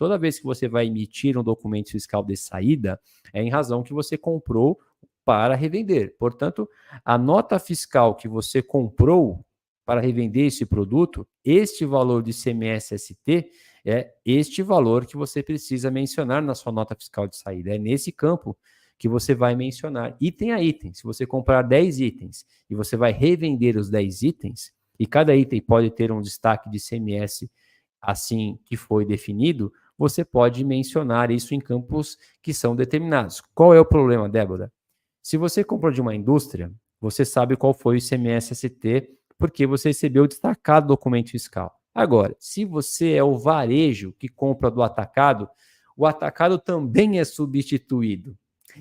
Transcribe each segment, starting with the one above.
Toda vez que você vai emitir um documento fiscal de saída, é em razão que você comprou para revender. Portanto, a nota fiscal que você comprou para revender esse produto, este valor de ICMS-ST é este valor que você precisa mencionar na sua nota fiscal de saída. É nesse campo que você vai mencionar item a item. Se você comprar 10 itens e você vai revender os 10 itens, e cada item pode ter um destaque de ICMS assim que foi definido, você pode mencionar isso em campos que são determinados. Qual é o problema, Débora? Se você comprou de uma indústria, você sabe qual foi o ICMS-ST, porque você recebeu o destacado documento fiscal. Agora, se você é o varejo que compra do atacado, o atacado também é substituído.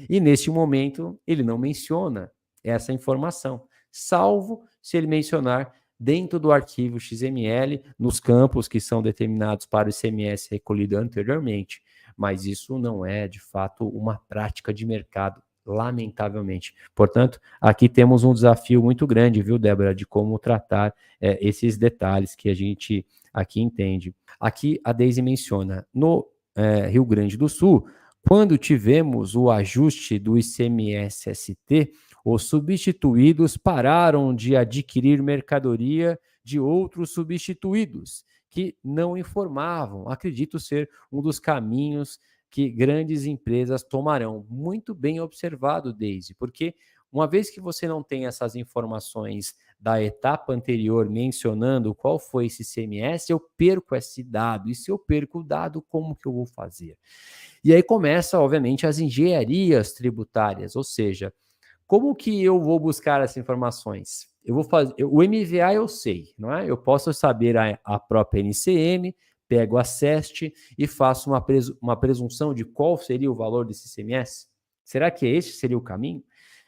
E neste momento, ele não menciona essa informação, salvo se ele mencionar dentro do arquivo XML, nos campos que são determinados para o ICMS recolhido anteriormente. Mas isso não é, de fato, uma prática de mercado, lamentavelmente. Portanto, aqui temos um desafio muito grande, viu, Débora, de como tratar esses detalhes que a gente aqui entende. Aqui a Deise menciona, no Rio Grande do Sul, quando tivemos o ajuste do ICMS-ST, os substituídos pararam de adquirir mercadoria de outros substituídos, que não informavam. Acredito ser um dos caminhos que grandes empresas tomarão. Muito bem observado, Deise, porque uma vez que você não tem essas informações da etapa anterior mencionando qual foi esse ICMS, eu perco esse dado. E se eu perco o dado, como que eu vou fazer? E aí começa, obviamente, as engenharias tributárias, ou seja, como que eu vou buscar essas informações? Eu vou fazer, o MVA eu sei, não é? Eu posso saber a própria NCM, pego a SEST e faço uma presunção de qual seria o valor desse ICMS? Será que esse seria o caminho?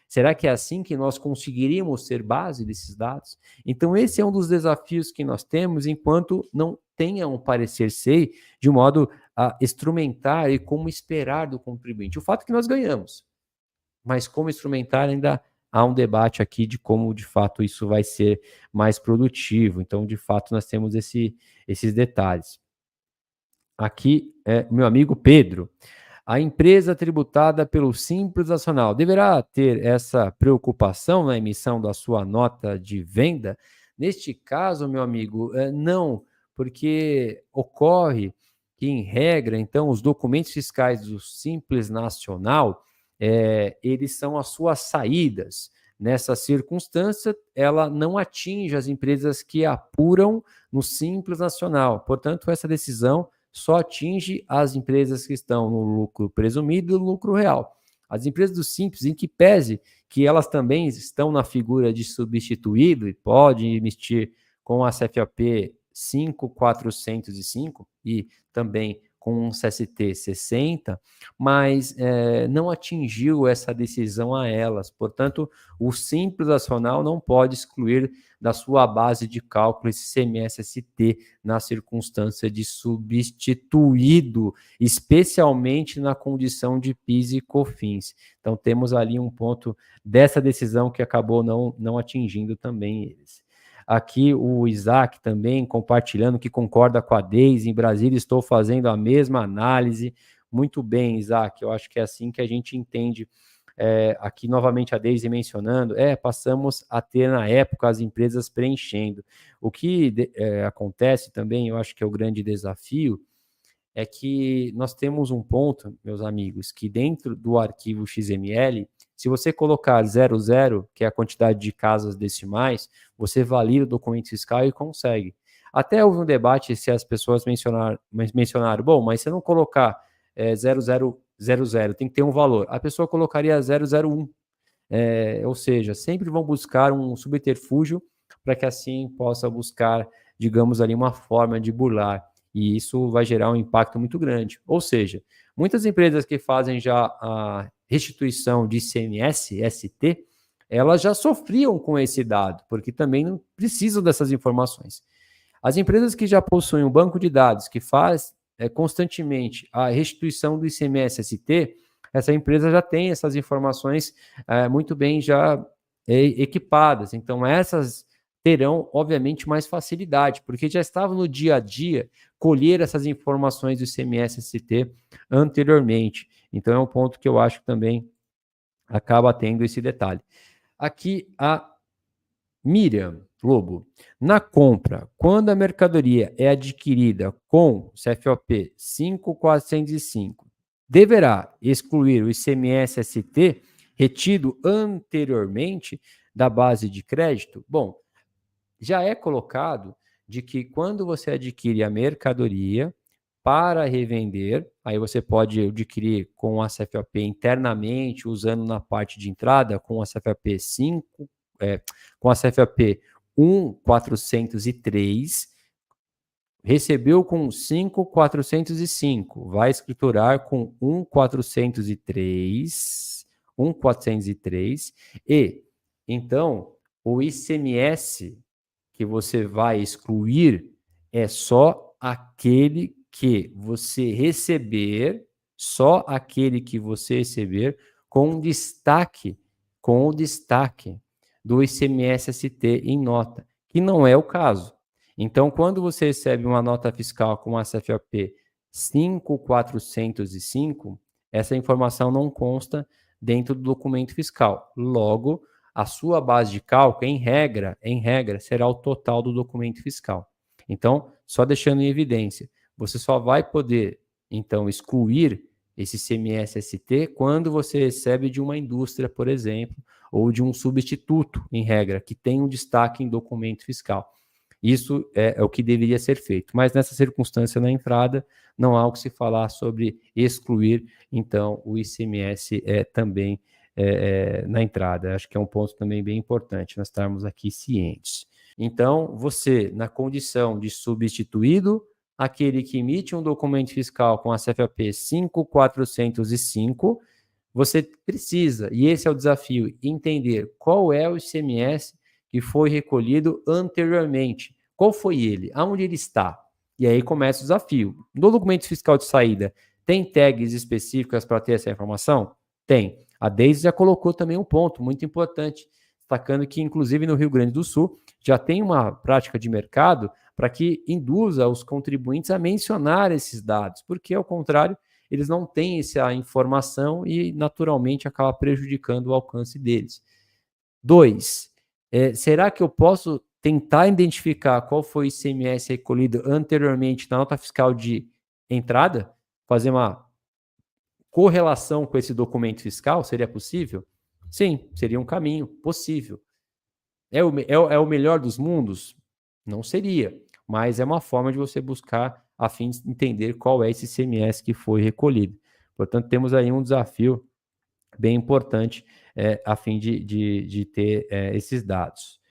Será que é assim que nós conseguiríamos ser base desses dados? Então, esse é um dos desafios que nós temos enquanto não tenha um parecer SEI de modo a instrumentar e como esperar do contribuinte. O fato é que nós ganhamos, mas como instrumentar ainda há um debate aqui de como, de fato, isso vai ser mais produtivo. Então, de fato, nós temos esses detalhes. Aqui é o meu amigo Pedro. A empresa tributada pelo Simples Nacional deverá ter essa preocupação na emissão da sua nota de venda? Neste caso, meu amigo, não, porque ocorre que, em regra, então, os documentos fiscais do Simples Nacional, eles são as suas saídas. Nessa circunstância, ela não atinge as empresas que apuram no Simples Nacional. Portanto, essa decisão só atinge as empresas que estão no lucro presumido e no lucro real. As empresas do Simples, em que pese que elas também estão na figura de substituído e podem emitir com a CFAP 5405 e também com um CST 60, mas não atingiu essa decisão a elas. Portanto, o Simples Nacional não pode excluir da sua base de cálculo esse ICMS-ST na circunstância de substituído, especialmente na condição de PIS e COFINS. Então, temos ali um ponto dessa decisão que acabou não atingindo também eles. Aqui o Isaac também compartilhando que concorda com a Deise, em Brasília estou fazendo a mesma análise. Muito bem, Isaac, eu acho que é assim que a gente entende. Aqui novamente a Deise mencionando, passamos a ter na época as empresas preenchendo. O que acontece também, eu acho que é o grande desafio, é que nós temos um ponto, meus amigos, que dentro do arquivo XML, se você colocar 00, que é a quantidade de casas decimais, você valida o documento fiscal e consegue. Até houve um debate se as pessoas mencionaram, bom, mas se eu não colocar 0000, tem que ter um valor. A pessoa colocaria 001. Ou seja, sempre vão buscar um subterfúgio para que assim possa buscar, digamos ali, uma forma de burlar. E isso vai gerar um impacto muito grande. Ou seja, muitas empresas que fazem já a restituição de ICMS, ST, elas já sofriam com esse dado, porque também não precisam dessas informações. As empresas que já possuem um banco de dados que faz constantemente a restituição do ICMS, ST, essa empresa já tem essas informações muito bem já equipadas. Então, essas terão, obviamente, mais facilidade, porque já estavam no dia a dia colher essas informações do ICMS-ST anteriormente. Então, é um ponto que eu acho que também acaba tendo esse detalhe. Aqui, a Miriam Lobo, na compra, quando a mercadoria é adquirida com CFOP 5405, deverá excluir o ICMS-ST retido anteriormente da base de crédito? Bom, já é colocado de que quando você adquire a mercadoria para revender, aí você pode adquirir com a CFOP internamente, usando na parte de entrada, com a CFOP 5, com a CFOP 1.403, recebeu com 5.405, vai escriturar com 1.403, e então o ICMS que você vai excluir é só aquele que você receber, com o destaque do ICMS-ST em nota, que não é o caso. Então, quando você recebe uma nota fiscal com a CFOP 5.405, essa informação não consta dentro do documento fiscal. Logo, a sua base de cálculo, em regra, será o total do documento fiscal. Então, só deixando em evidência, você só vai poder, então, excluir esse ICMS-ST quando você recebe de uma indústria, por exemplo, ou de um substituto, em regra, que tem um destaque em documento fiscal. Isso é o que deveria ser feito. Mas nessa circunstância, na entrada, não há o que se falar sobre excluir, então, o ICMS também na entrada. Acho que é um ponto também bem importante nós estarmos aqui cientes. Então, você, na condição de substituído, aquele que emite um documento fiscal com a CFOP 5.405, você precisa, e esse é o desafio, entender qual é o ICMS que foi recolhido anteriormente. Qual foi ele? Aonde ele está? E aí começa o desafio. No documento fiscal de saída, tem tags específicas para ter essa informação? Tem. A Deise já colocou também um ponto muito importante, destacando que, inclusive, no Rio Grande do Sul, já tem uma prática de mercado para que induza os contribuintes a mencionar esses dados, porque, ao contrário, eles não têm essa informação e, naturalmente, acaba prejudicando o alcance deles. 2. Será que eu posso tentar identificar qual foi o ICMS recolhido anteriormente na nota fiscal de entrada? Fazer uma correlação com esse documento fiscal? Seria possível? Sim, seria um caminho possível. É o melhor dos mundos? Não seria, mas é uma forma de você buscar a fim de entender qual é esse ICMS que foi recolhido. Portanto, temos aí um desafio bem importante a fim de ter esses dados.